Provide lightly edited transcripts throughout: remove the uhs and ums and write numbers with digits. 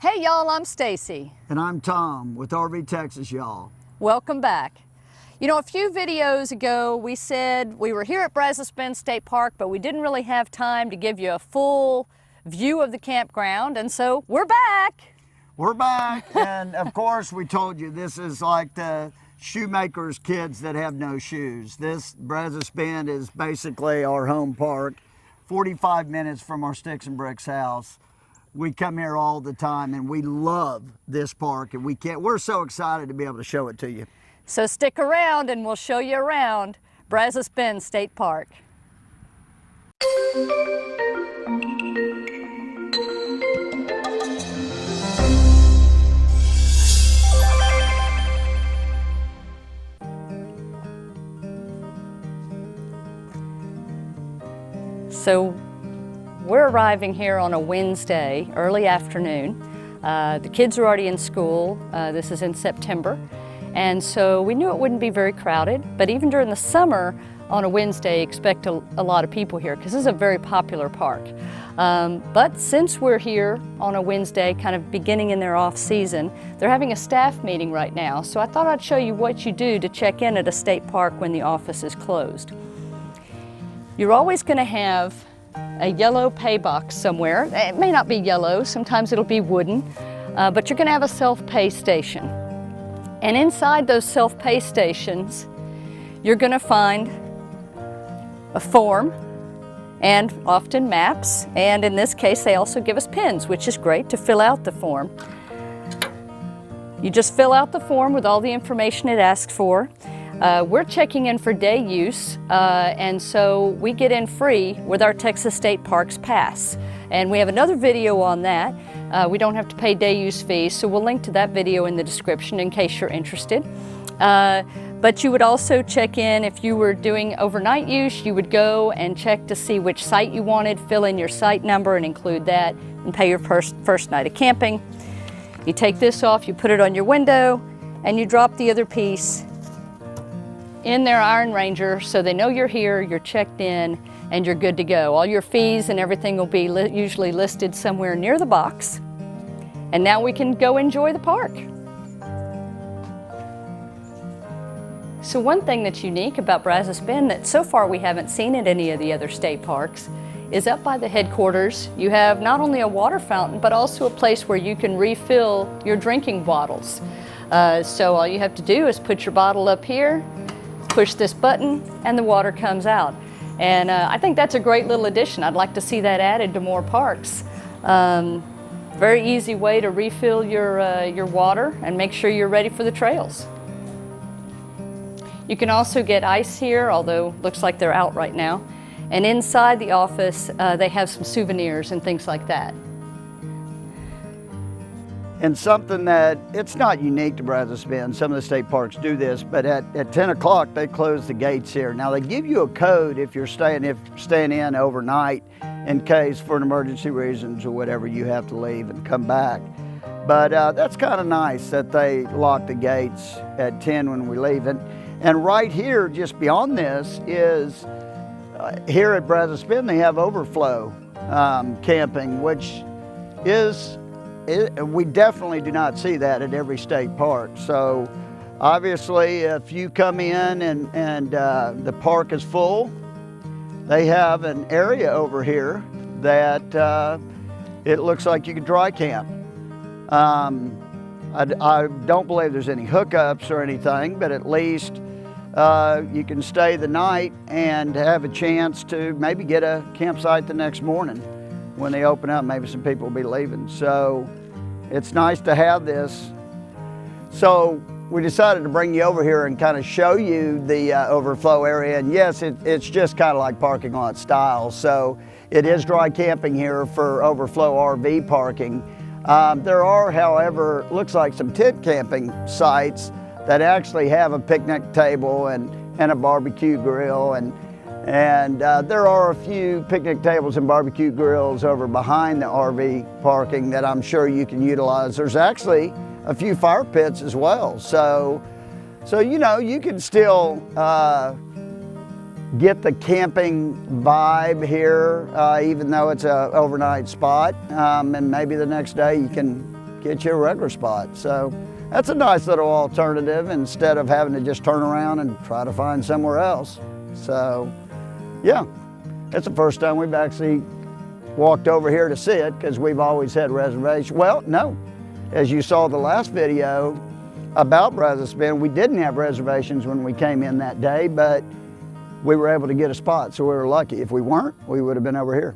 Hey y'all, I'm Stacie. And I'm Tom with RV Texas, y'all. Welcome back. You know, a few videos ago we said we were here at Brazos Bend State Park, but we didn't really have time to give you a full view of the campground, and so we're back. We're back, and of course we told you this is like the shoemaker's kids that have no shoes. This Brazos Bend is basically our home park, 45 minutes from our Sticks and Bricks house. We come here all the time and we love this park, and we're so excited to be able to show it to you. So stick around and we'll show you around Brazos Bend State Park. So we're arriving here on a Wednesday, early afternoon. The kids are already in school. This is in September. And so we knew it wouldn't be very crowded, but even during the summer on a Wednesday, expect a lot of people here because this is a very popular park. But since we're here on a Wednesday, kind of beginning in their off season, they're having a staff meeting right now. So I thought I'd show you what you do to check in at a state park when the office is closed. You're always going to have a yellow pay box somewhere. It may not be yellow, sometimes it'll be wooden, but you're going to have a self-pay station. And inside those self-pay stations, you're going to find a form and often maps, and in this case they also give us pens, which is great to fill out the form. You just fill out the form with all the information it asks for. We're checking in for day use, and so we get in free with our Texas State Parks Pass. And we have another video on that. We don't have to pay day use fees, so we'll link to that video in the description in case you're interested. But you would also check in if you were doing overnight use. You would go and check to see which site you wanted, fill in your site number and include that, and pay your first night of camping. You take this off, you put it on your window, and you drop the other piece in their Iron Ranger so they know you're here, you're checked in, and you're good to go. All your fees and everything will be usually listed somewhere near the box. And now we can go enjoy the park. So one thing that's unique about Brazos Bend that so far we haven't seen at any of the other state parks is up by the headquarters you have not only a water fountain but also a place where you can refill your drinking bottles. So all you have to do is put your bottle up here, push this button, and the water comes out. And I think that's a great little addition. I'd like to see that added to more parks. Very easy way to refill your water and make sure you're ready for the trails. You can also get ice here, although looks like they're out right now. And inside the office, they have some souvenirs and things like that. And something that, it's not unique to Brazos Bend, some of the state parks do this, but at 10 o'clock they close the gates here. Now they give you a code if you're staying in overnight in case for an emergency reasons or whatever you have to leave and come back. But that's kind of nice that they lock the gates at 10 when we leave. And right here, just beyond this, is here at Brazos Bend they have overflow camping, which is we definitely do not see that at every state park. So obviously if you come in and the park is full, they have an area over here that it looks like you could dry camp. I don't believe there's any hookups or anything, but at least you can stay the night and have a chance to maybe get a campsite the next morning. When they open up, maybe some people will be leaving. So it's nice to have this. So we decided to bring you over here and kind of show you the overflow area. And yes, it's just kind of like parking lot style. So it is dry camping here for overflow RV parking. There are, however, looks like some tent camping sites that actually have a picnic table and a barbecue grill. And there are a few picnic tables and barbecue grills over behind the RV parking that I'm sure you can utilize. There's actually a few fire pits as well. So you know, you can still get the camping vibe here, even though it's an overnight spot. And maybe the next day you can get you a regular spot. So that's a nice little alternative instead of having to just turn around and try to find somewhere else. So yeah, it's the first time we've actually walked over here to see it, because we've always had reservations. Well, no, as you saw the last video about Brazos Bend, we didn't have reservations when we came in that day, but we were able to get a spot, so we were lucky. If we weren't, we would have been over here.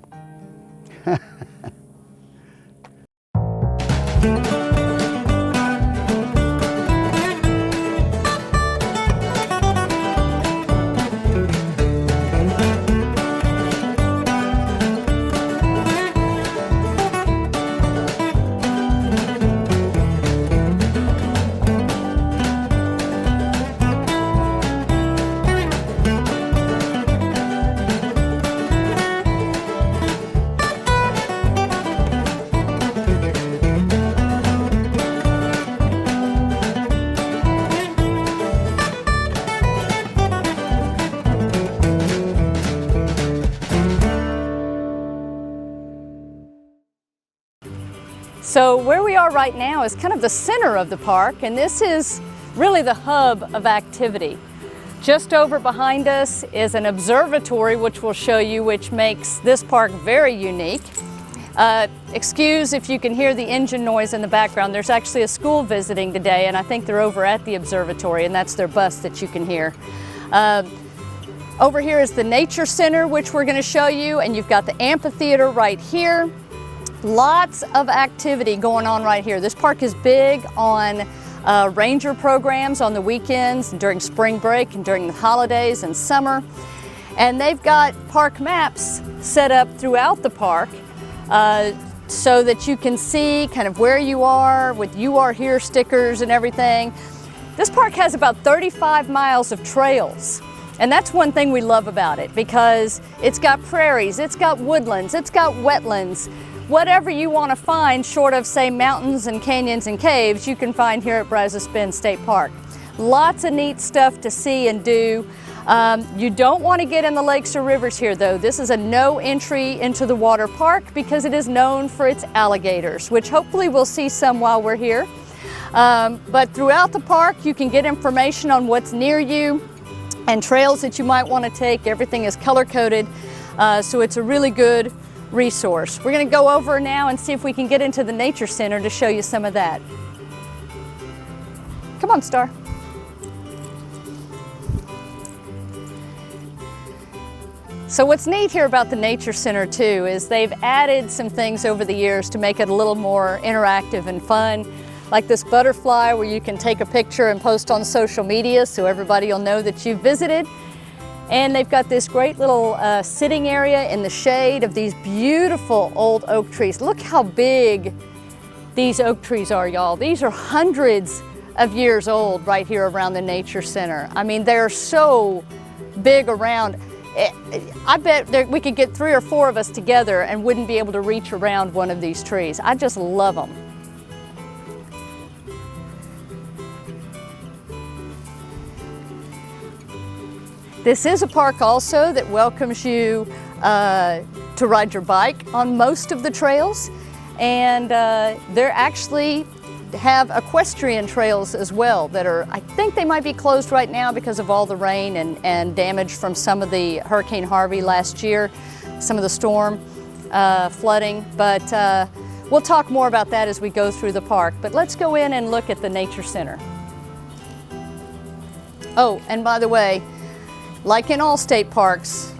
So where we are right now is kind of the center of the park, and this is really the hub of activity. Just over behind us is an observatory, which we'll show you, which makes this park very unique. Excuse if you can hear the engine noise in the background. There's actually a school visiting today, and I think they're over at the observatory, and that's their bus that you can hear. Over here is the Nature Center, which we're going to show you, and you've got the amphitheater right here. Lots of activity going on right here. This park is big on ranger programs on the weekends, and during spring break, and during the holidays and summer. And they've got park maps set up throughout the park so that you can see kind of where you are with "You Are Here" stickers and everything. This park has about 35 miles of trails. And that's one thing we love about it, because it's got prairies, it's got woodlands, it's got wetlands. Whatever you want to find, short of, say, mountains and canyons and caves, you can find here at Brazos Bend State Park. Lots of neat stuff to see and do. You don't want to get in the lakes or rivers here, though. This is a no entry into the water park because it is known for its alligators, which hopefully we'll see some while we're here. But throughout the park, you can get information on what's near you and trails that you might want to take. Everything is color-coded, so it's a really good resource. We're going to go over now and see if we can get into the Nature Center to show you some of that. Come on, Star. So what's neat here about the Nature Center too is they've added some things over the years to make it a little more interactive and fun, like this butterfly where you can take a picture and post on social media so everybody will know that you've visited. And they've got this great little sitting area in the shade of these beautiful old oak trees. Look how big these oak trees are, y'all. These are hundreds of years old right here around the Nature Center. I mean, they're so big around. I bet we could get 3 or 4 of us together and wouldn't be able to reach around one of these trees. I just love them. This is a park also that welcomes you to ride your bike on most of the trails, and they're actually have equestrian trails as well that are, I think they might be closed right now because of all the rain and damage from some of the Hurricane Harvey last year, some of the storm flooding, but we'll talk more about that as we go through the park. But let's go in and look at the Nature Center. Oh, and by the way, like in all state parks,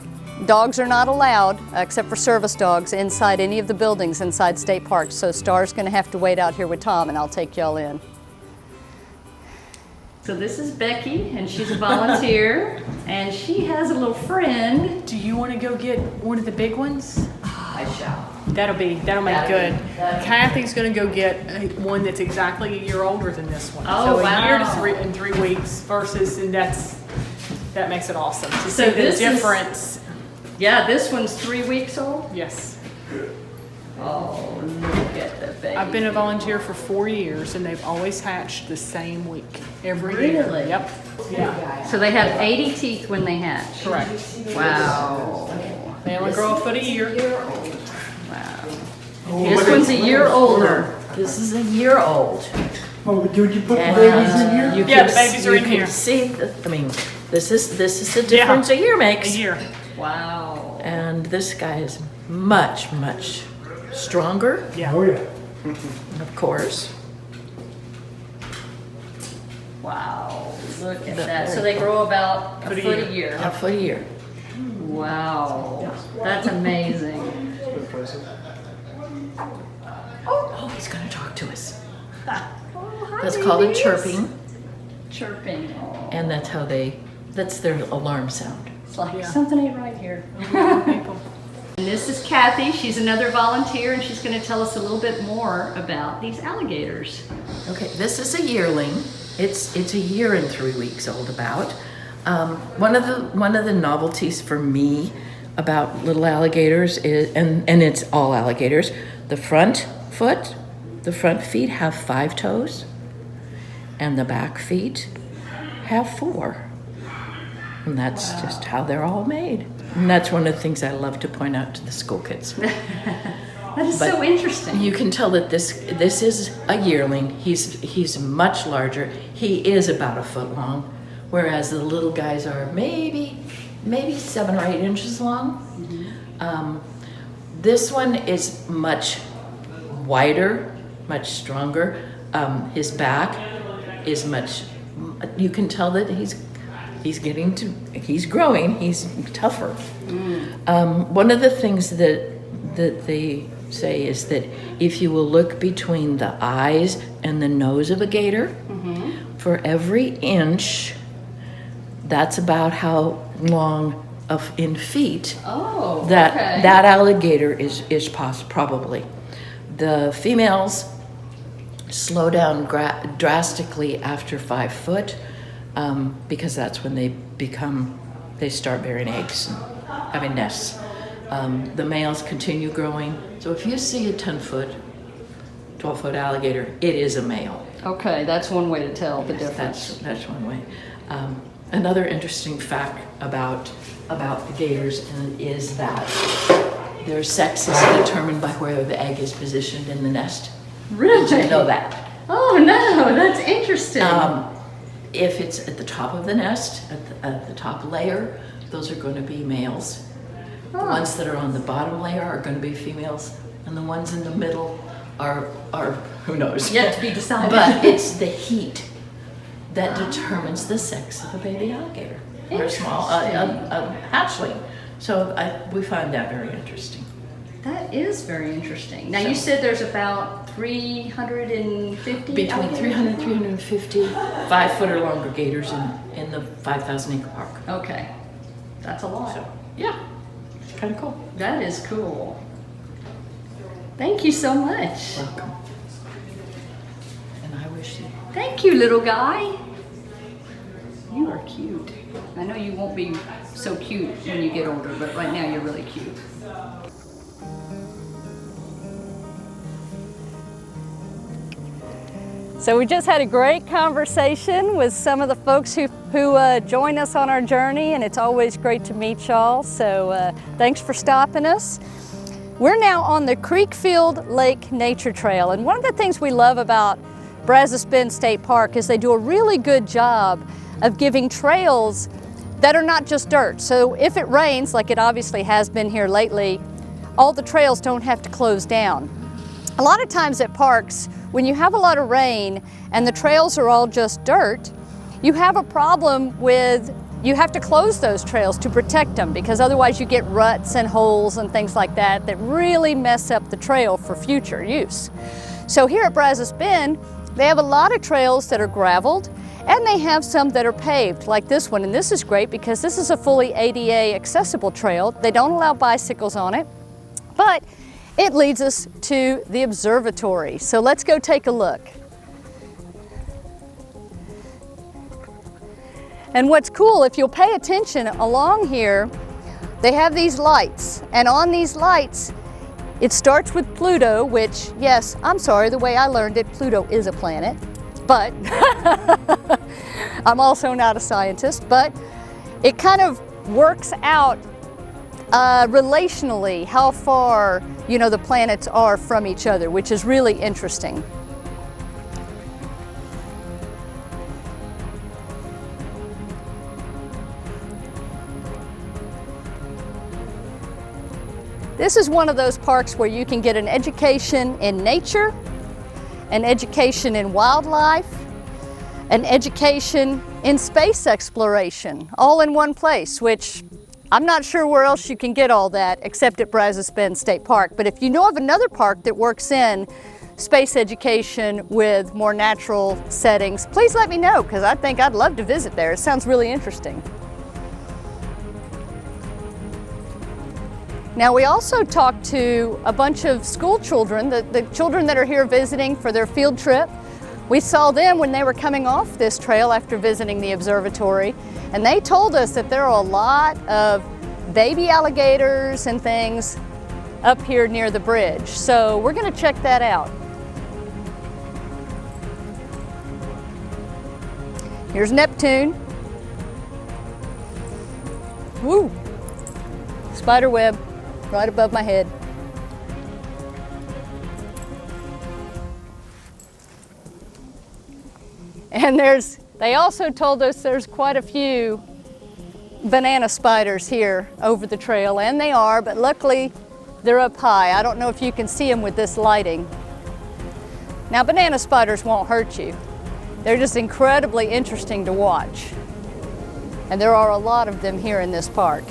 dogs are not allowed, except for service dogs, inside any of the buildings inside state parks. So Star's going to have to wait out here with Tom, and I'll take y'all in. So this is Becky, and she's a volunteer, and she has a little friend. Do you want to go get one of the big ones? I shall. That'll make good. Kathy's going to go get one that's exactly a year older than this one. Oh, so wow. A year to 3 weeks versus, and that makes it awesome to So see the this difference. Yeah, this one's 3 weeks old. Yes. Oh, look at the baby. I've been a volunteer for 4 years, and they've always hatched the same week every year. Really? Yep. Yeah. So they have 80 teeth when they hatch. Correct. Wow. They only grow a foot a year. Wow. This one's a year older. This is a year old. Oh, did you put the And babies in here? you Yeah, can the babies are you in can here. See, I mean, this is the difference a year A makes. year. Wow. And this guy is much, much stronger, Yeah. Oh, yeah. of course. Wow. Look at The- that. So they grow about a Foot a foot year. a year. A foot a year. Wow. That's amazing. Oh, he's gonna talk to us. Oh, hi, That's called a babies. chirping, Chirping. Oh. and that's their alarm sound. It's like Yeah. something ain't right here. People. And this is Kathy. She's another volunteer, and she's going to tell us a little bit more about these alligators. Okay, this is a yearling. It's a year and 3 weeks old about. One of the novelties for me about little alligators is, and it's all alligators, the front feet have 5 toes, and the back feet have 4. And that's just how they're all made. And that's one of the things I love to point out to the school kids. That is But so interesting. You can tell that this is a yearling. He's much larger. He is about a foot long, whereas the little guys are maybe 7 or 8 inches long. This one is much wider, much stronger. His back is much. You can tell that he's growing. He's tougher. One of the things that they say is that if you will look between the eyes and the nose of a gator, for every inch, that's about how long in feet Oh, that okay. that alligator is probably. The females slow down drastically after 5 foot, because that's when they start bearing eggs and having nests. The males continue growing. So if you see a 10-foot, 12-foot alligator, it is a male. Okay, that's one way to tell the Yes, difference. that's one way. Another interesting fact about the gators is that their sex is determined by where the egg is positioned in the nest. Really? Did you know that? Oh no, that's interesting. If it's at the top of the nest, at the top layer, those are going to be males. The ones that are on the bottom layer are going to be females, and the ones in the middle are who knows? Yet to be decided. But it's the heat that determines the sex of a baby alligator or a small a hatchling. So we find that very interesting. That is very interesting. Now you said there's about 350 Between alligators? 300 and 350 5-foot or longer gators in the 5,000 acre park. Okay, that's a lot. So yeah, it's kind of cool. That is cool. Thank you so much. Welcome. And I wish you. Thank you, little guy. You are cute. I know you won't be so cute when you get older, but right now you're really cute. So we just had a great conversation with some of the folks who join us on our journey, and it's always great to meet y'all. So thanks for stopping us. We're now on the Creekfield Lake Nature Trail, and one of the things we love about Brazos Bend State Park is they do a really good job of giving trails that are not just dirt. So if it rains, like it obviously has been here lately, all the trails don't have to close down. A lot of times at parks, when you have a lot of rain and the trails are all just dirt, you have a problem with, you have to close those trails to protect them, because otherwise you get ruts and holes and things like that that really mess up the trail for future use. So here at Brazos Bend, they have a lot of trails that are graveled, and they have some that are paved, like this one. And this is great because this is a fully ADA accessible trail. They don't allow bicycles on it, but it leads us to the observatory. So let's go take a look. And what's cool, if you'll pay attention along here, they have these lights. And on these lights, it starts with Pluto, which, yes, I'm sorry, the way I learned it, Pluto is a planet. But I'm also not a scientist, but it kind of works out relationally how far, you know, the planets are from each other, which is really interesting. This is one of those parks where you can get an education in nature, an education in wildlife, an education in space exploration, all in one place, which I'm not sure where else you can get all that except at Brazos Bend State Park. But if you know of another park that works in space education with more natural settings, please let me know, because I think I'd love to visit there. It sounds really interesting. Now, we also talked to a bunch of school children, the children that are here visiting for their field trip. We saw them when they were coming off this trail after visiting the observatory, and they told us that there are a lot of baby alligators and things up here near the bridge. So we're going to check that out. Here's Neptune. Woo! Spider web right above my head. And they also told us there's quite a few banana spiders here over the trail, and they are, but luckily they're up high. I don't know if you can see them with this lighting. Now, banana spiders won't hurt you. They're just incredibly interesting to watch. And there are a lot of them here in this park.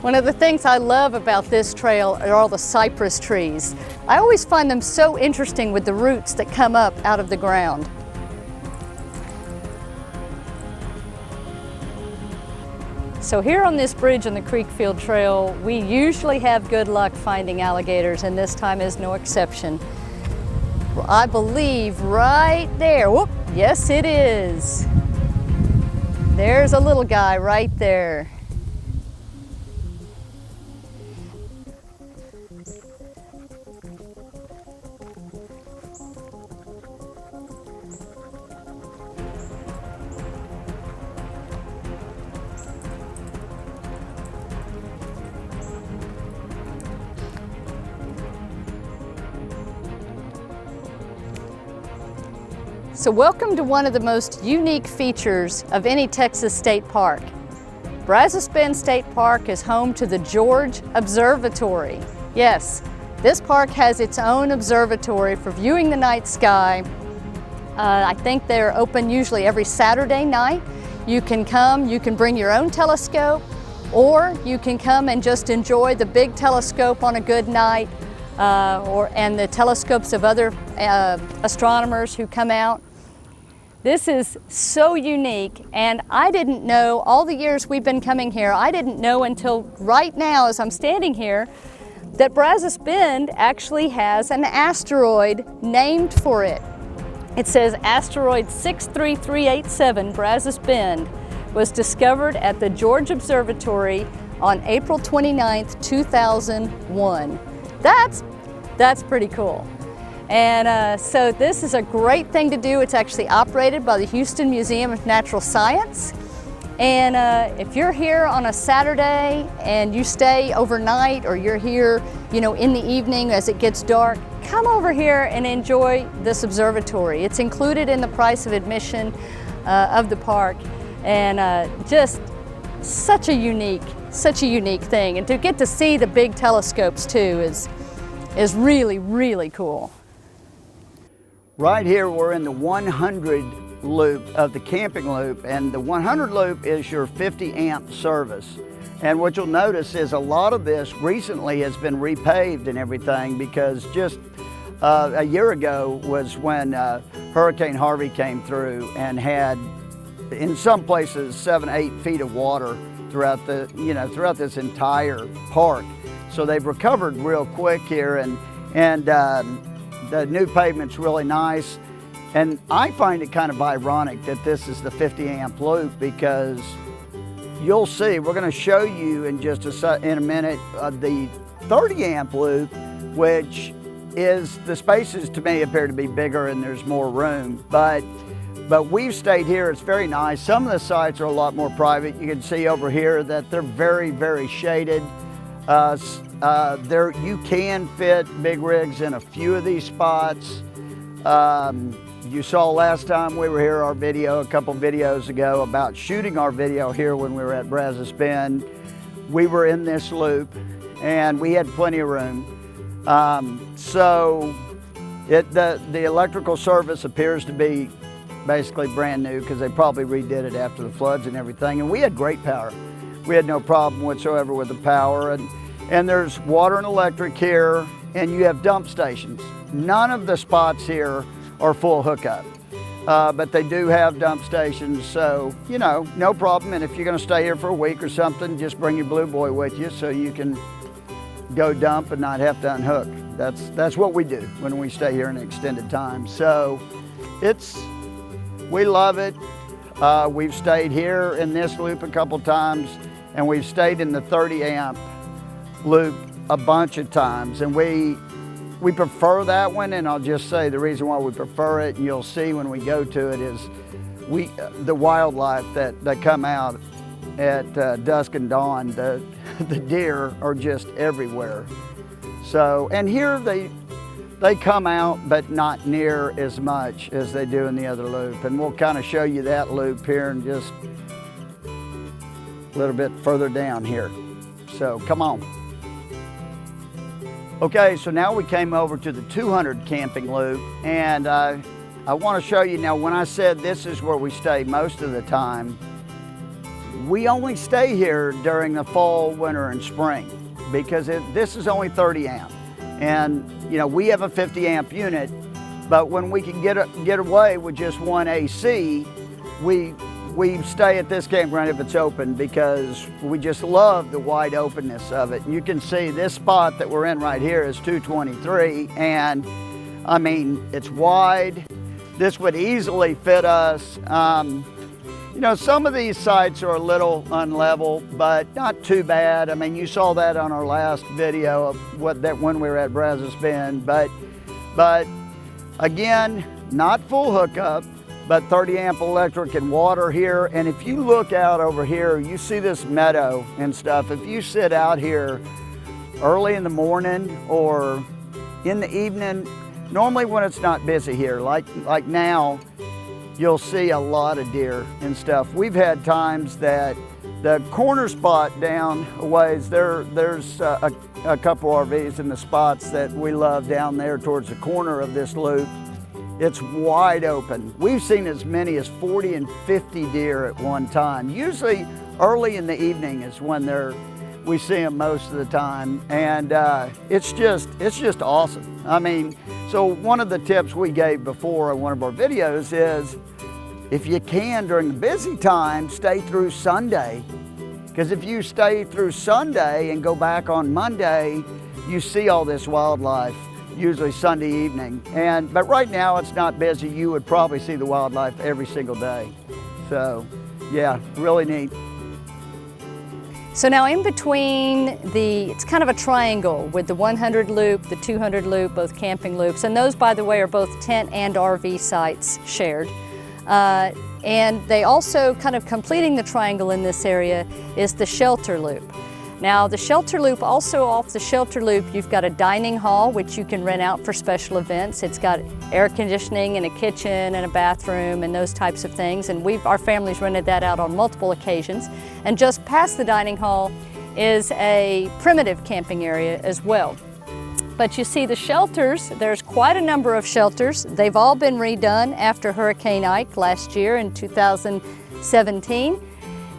One of the things I love about this trail are all the cypress trees. I always find them so interesting with the roots that come up out of the ground. So here on this bridge on the Creekfield Trail, we usually have good luck finding alligators, and this time is no exception. Well, I believe right there, whoop, yes it is. There's a little guy right there. So welcome to one of the most unique features of any Texas state park. Brazos Bend State Park is home to the George Observatory. Yes, this park has its own observatory for viewing the night sky. I think they're open usually every Saturday night. You can come, you can bring your own telescope, or you can come and just enjoy the big telescope on a good night, and the telescopes of other astronomers who come out. This is so unique, and I didn't know, all the years we've been coming here, I didn't know until right now as I'm standing here, that Brazos Bend actually has an asteroid named for it. It says asteroid 63387 Brazos Bend was discovered at the George Observatory on April 29th, 2001. That's pretty cool. And so this is a great thing to do. It's actually operated by the Houston Museum of Natural Science. And if you're here on a Saturday and you stay overnight, or you're here, you know, in the evening as it gets dark, come over here and enjoy this observatory. It's included in the price of admission of the park, and just such a unique thing. And to get to see the big telescopes too is really, really cool. Right here we're in the 100 loop of the camping loop, and the 100 loop is your 50 amp service. And what you'll notice is a lot of this recently has been repaved and everything, because just a year ago was when Hurricane Harvey came through and had, in some places, 7-8 feet of water throughout this entire park. So they've recovered real quick here, and the new pavement's really nice. And I find it kind of ironic that this is the 50 amp loop, because you'll see, we're going to show you in just in a minute the 30 amp loop, which is, the spaces to me appear to be bigger and there's more room. But But we've stayed here. It's very nice. Some of the sites are a lot more private. You can see over here that they're very, very shaded. You can fit big rigs in a few of these spots. You saw last time we were here our video, a couple videos ago, about shooting our video here when we were at Brazos Bend. We were in this loop and we had plenty of room. The electrical service appears to be basically brand new because they probably redid it after the floods and everything. And we had great power. We had no problem whatsoever with the power. And there's water and electric here, and you have dump stations. None of the spots here are full hookup, but they do have dump stations. So, you know, no problem. And if you're gonna stay here for a week or something, just bring your Blue Boy with you so you can go dump and not have to unhook. That's what we do when we stay here an extended time. So we love it. We've stayed here in this loop a couple times, and we've stayed in the 30 amp loop a bunch of times, and we prefer that one. And I'll just say the reason why we prefer it, and you'll see when we go to it, is the wildlife that come out at dusk and dawn. The deer are just everywhere. So, and here they come out, but not near as much as they do in the other loop. And we'll kind of show you that loop here and just a little bit further down here. So come on. Okay, so now we came over to the 200 camping loop, and I want to show you now, when I said this is where we stay most of the time, we only stay here during the fall, winter, and spring because this is only 30 amp. And you know, we have a 50 amp unit, but when we can get away with just one AC, we stay at this campground if it's open because we just love the wide openness of it. And you can see this spot that we're in right here is 223, and I mean, it's wide. This would easily fit us. You know, some of these sites are a little unlevel, but not too bad. I mean, you saw that on our last video of when we were at Brazos Bend, but again, not full hookup, but 30 amp electric and water here. And if you look out over here, you see this meadow and stuff. If you sit out here early in the morning or in the evening, normally when it's not busy here, like now, you'll see a lot of deer and stuff. We've had times that the corner spot down a ways, there's a couple RVs in the spots that we love down there towards the corner of this loop. It's wide open. We've seen as many as 40 and 50 deer at one time. Usually early in the evening is when we see them most of the time. And it's just awesome. I mean, so one of the tips we gave before in one of our videos is, if you can during the busy time, stay through Sunday. Because if you stay through Sunday and go back on Monday, you see all this wildlife, usually Sunday evening. But right now it's not busy. You would probably see the wildlife every single day. So yeah, really neat. So now in between it's kind of a triangle with the 100 loop, the 200 loop, both camping loops. And those, by the way, are both tent and RV sites shared. And they also, kind of completing the triangle in this area, is the shelter loop. Now the shelter loop, also off the shelter loop, you've got a dining hall which you can rent out for special events. It's got air conditioning and a kitchen and a bathroom and those types of things, and our family's rented that out on multiple occasions. And just past the dining hall is a primitive camping area as well. But you see the shelters, there's quite a number of shelters. They've all been redone after Hurricane Ike last year in 2017.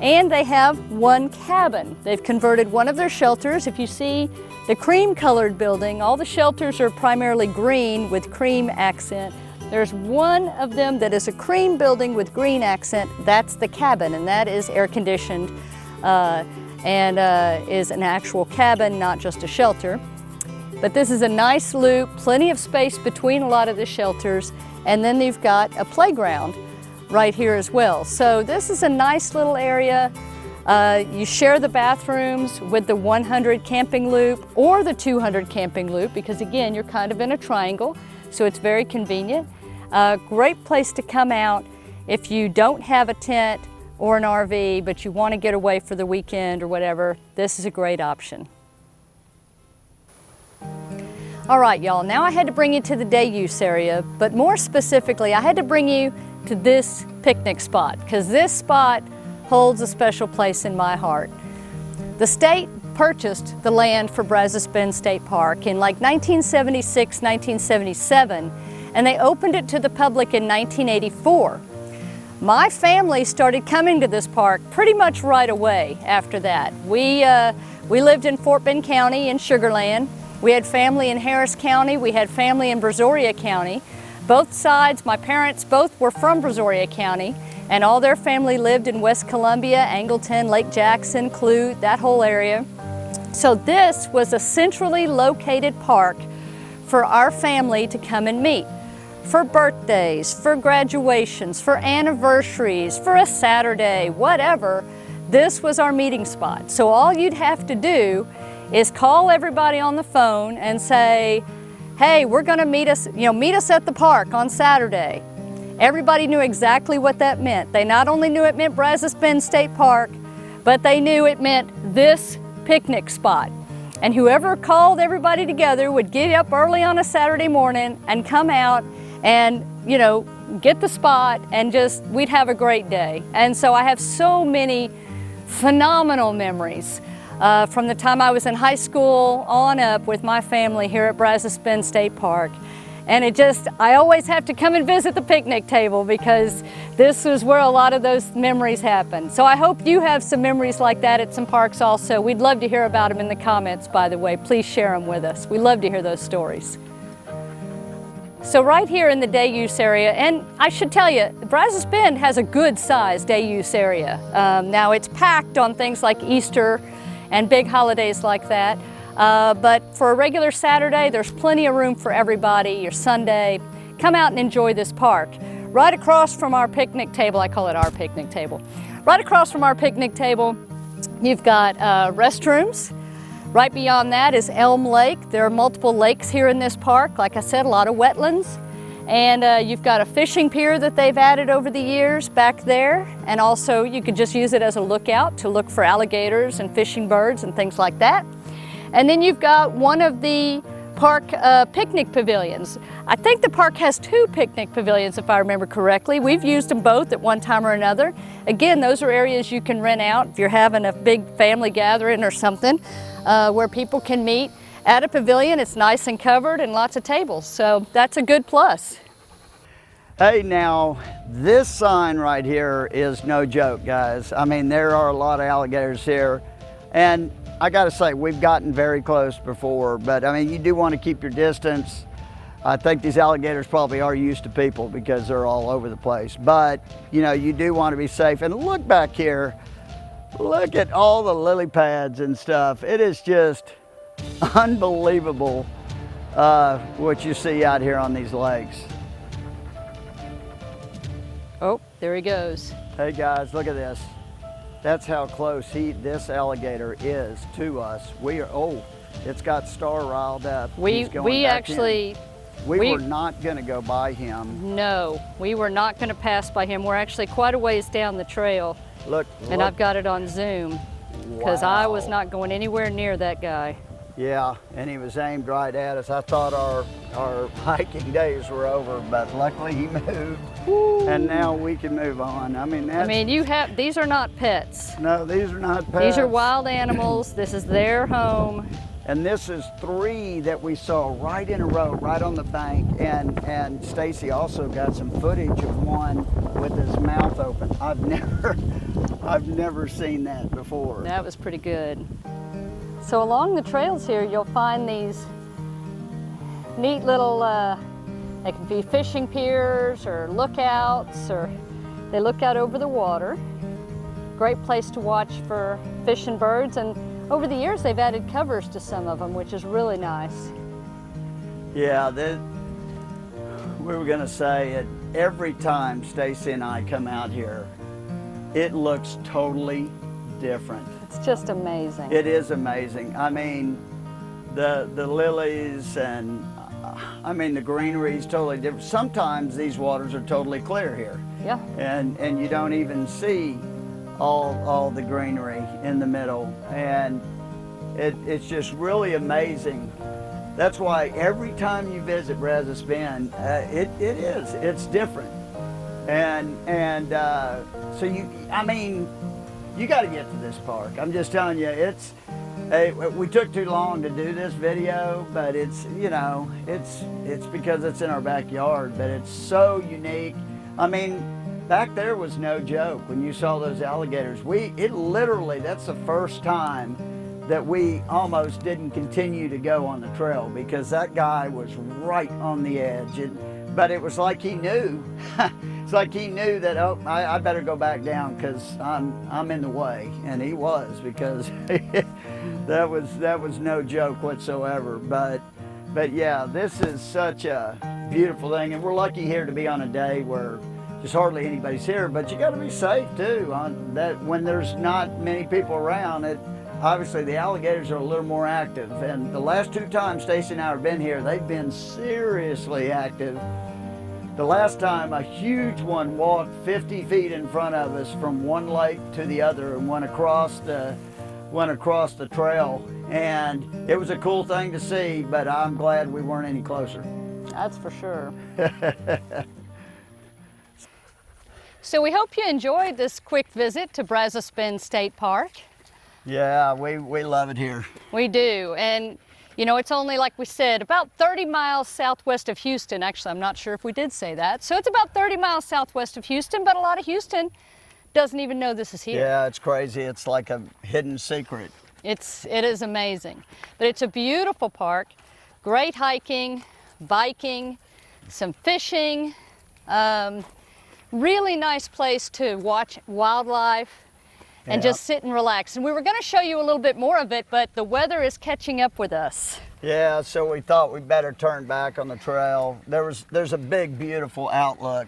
And they have one cabin. They've converted one of their shelters. If you see the cream colored building, all the shelters are primarily green with cream accent. There's one of them that is a cream building with green accent. That's the cabin, and that is air conditioned and is an actual cabin, not just a shelter. But this is a nice loop, plenty of space between a lot of the shelters, and then you've got a playground right here as well. So this is a nice little area. You share the bathrooms with the 100 camping loop or the 200 camping loop, because again, you're kind of in a triangle, so it's very convenient. Great place to come out if you don't have a tent or an RV, but you want to get away for the weekend or whatever, this is a great option. All right, y'all, now I had to bring you to the day use area, but more specifically, I had to bring you to this picnic spot, because this spot holds a special place in my heart. The state purchased the land for Brazos Bend State Park in like 1976, 1977, and they opened it to the public in 1984. My family started coming to this park pretty much right away after that. We lived in Fort Bend County in Sugar Land. We had family in Harris County. We had family in Brazoria County. Both sides, my parents both were from Brazoria County, and all their family lived in West Columbia, Angleton, Lake Jackson, Clute, that whole area. So this was a centrally located park for our family to come and meet. For birthdays, for graduations, for anniversaries, for a Saturday, whatever, this was our meeting spot. So all you'd have to do is call everybody on the phone and say, hey, we're gonna meet us at the park on Saturday. Everybody knew exactly what that meant. They not only knew it meant Brazos Bend State Park, but they knew it meant this picnic spot. And whoever called everybody together would get up early on a Saturday morning and come out and, get the spot, and we'd have a great day. And so I have so many phenomenal memories from the time I was in high school on up with my family here at Brazos Bend State Park. And I always have to come and visit the picnic table, because this is where a lot of those memories happen. So I hope you have some memories like that at some parks also. We'd love to hear about them in the comments, by the way. Please share them with us. We love to hear those stories. So right here in the day use area, and I should tell you, Brazos Bend has a good sized day use area. Now it's packed on things like Easter and big holidays like that. But for a regular Saturday, there's plenty of room for everybody. Your Sunday, come out and enjoy this park. Right across from our picnic table, I call it our picnic table. Right across from our picnic table, you've got restrooms. Right beyond that is Elm Lake. There are multiple lakes here in this park. Like I said, a lot of wetlands. And you've got a fishing pier that they've added over the years back there. And also you could just use it as a lookout to look for alligators and fishing birds and things like that. And then you've got one of the park picnic pavilions. I think the park has 2 picnic pavilions, if I remember correctly. We've used them both at one time or another. Again, those are areas you can rent out if you're having a big family gathering or something, where people can meet at a pavilion. It's nice and covered and lots of tables, so that's a good plus. Hey, now this sign right here is no joke, guys. I mean, there are a lot of alligators here, and I gotta say, we've gotten very close before, but I mean, you do want to keep your distance. I think these alligators probably are used to people because they're all over the place, but you do want to be safe. And look back here, look at all the lily pads and stuff. It is just unbelievable what you see out here on these lakes. Oh, there he goes. Hey guys, look at this. That's how close this alligator is to us. It's got Star riled up. We were not gonna go by him. No, we were not gonna pass by him. We're actually quite a ways down the trail. Look. And I've got it on Zoom, because Wow. I was not going anywhere near that guy. Yeah, and he was aimed right at us. I thought our hiking days were over, but luckily he moved. Woo. And now we can move on. I mean, these are not pets. No, these are not pets. These are wild animals. This is their home. And this is 3 that we saw right in a row, right on the bank. And Stacie also got some footage of one with his mouth open. I've never seen that before. That was pretty good. So along the trails here, you'll find these neat little, they can be fishing piers or lookouts, or they look out over the water. Great place to watch for fish and birds, and over the years they've added covers to some of them, which is really nice. Yeah, we were gonna say it every time Stacie and I come out here, it looks totally different. It's just amazing. It is amazing. I mean, the lilies and I mean, the greenery is totally different. Sometimes these waters are totally clear here. Yeah. And you don't even see all the greenery in the middle. And it's just really amazing. That's why every time you visit Brazos Bend, it's different. And so I mean, you got to get to this park. I'm just telling you, we took too long to do this video, but it's because it's in our backyard, but it's so unique. I mean, back there was no joke when you saw those alligators. That's the first time that we almost didn't continue to go on the trail because that guy was right on the edge. But it was like he knew. It's like he knew that, oh, I better go back down because I'm in the way, and he was, because that was no joke whatsoever. But yeah, this is such a beautiful thing, and we're lucky here to be on a day where just hardly anybody's here. But you got to be safe too. When there's not many people around, obviously the alligators are a little more active. And the last 2 times Stacie and I have been here, they've been seriously active. The last time, a huge one walked 50 feet in front of us from one lake to the other and went across the trail. And it was a cool thing to see, but I'm glad we weren't any closer. That's for sure. So we hope you enjoyed this quick visit to Brazos Bend State Park. Yeah, we love it here. We do. And you know, it's only, like we said, about 30 miles southwest of Houston. Actually, I'm not sure if we did say that. So it's about 30 miles southwest of Houston, but a lot of Houston doesn't even know this is here. Yeah, it's crazy. It's like a hidden secret. It is amazing. But it's a beautiful park, great hiking, biking, some fishing, really nice place to watch wildlife and just sit and relax. And we were going to show you a little bit more of it, but the weather is catching up with us. Yeah, so we thought we'd better turn back on the trail. There's a big, beautiful outlook,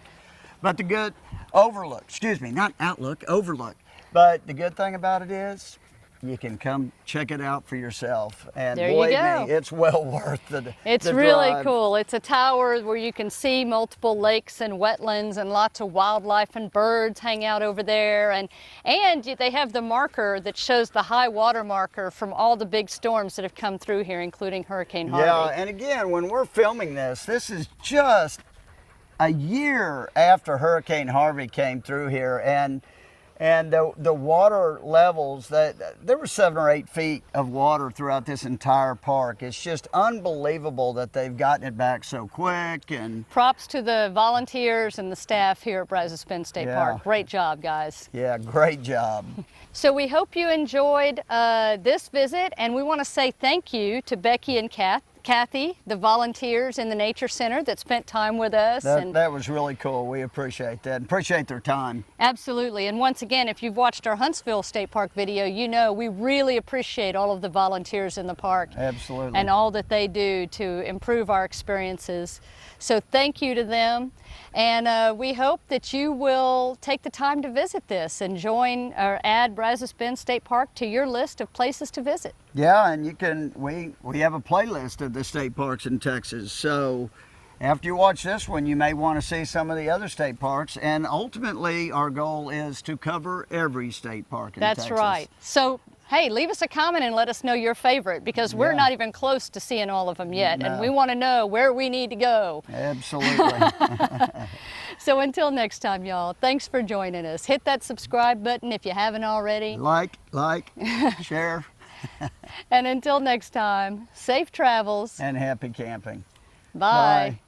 but the good overlook, excuse me, not outlook, overlook. But the good thing about it is you can come check it out for yourself. And there believe you go. me, it's well worth the It's the really drive. cool. It's a tower where you can see multiple lakes and wetlands and lots of wildlife and birds hang out over there. And they have the marker that shows the high water marker from all the big storms that have come through here, including Hurricane Harvey. Yeah, and again, when we're filming this is just a year after Hurricane Harvey came through here, and the water levels, there were 7 or 8 feet of water throughout this entire park. It's just unbelievable that they've gotten it back so quick. And props to the volunteers and the staff here at Brazos Bend State Park. Great job, guys. Yeah, great job. So we hope you enjoyed this visit, and we want to say thank you to Becky and Kathy, the volunteers in the Nature Center that spent time with us. That was really cool. We appreciate that. Appreciate their time. Absolutely. And once again, if you've watched our Huntsville State Park video, you know we really appreciate all of the volunteers in the park. Absolutely. And all that they do to improve our experiences. So thank you to them. And we hope that you will take the time to visit this and join or add Brazos Bend State Park to your list of places to visit. Yeah, and we have a playlist of the state parks in Texas. So after you watch this one, you may want to see some of the other state parks. And ultimately, our goal is to cover every state park in Texas. That's right. So, hey, leave us a comment and let us know your favorite, because we're not even close to seeing all of them yet. No. And we want to know where we need to go. Absolutely. So until next time, y'all, thanks for joining us. Hit that subscribe button if you haven't already. Like, share. And until next time, safe travels. And happy camping. Bye. Bye.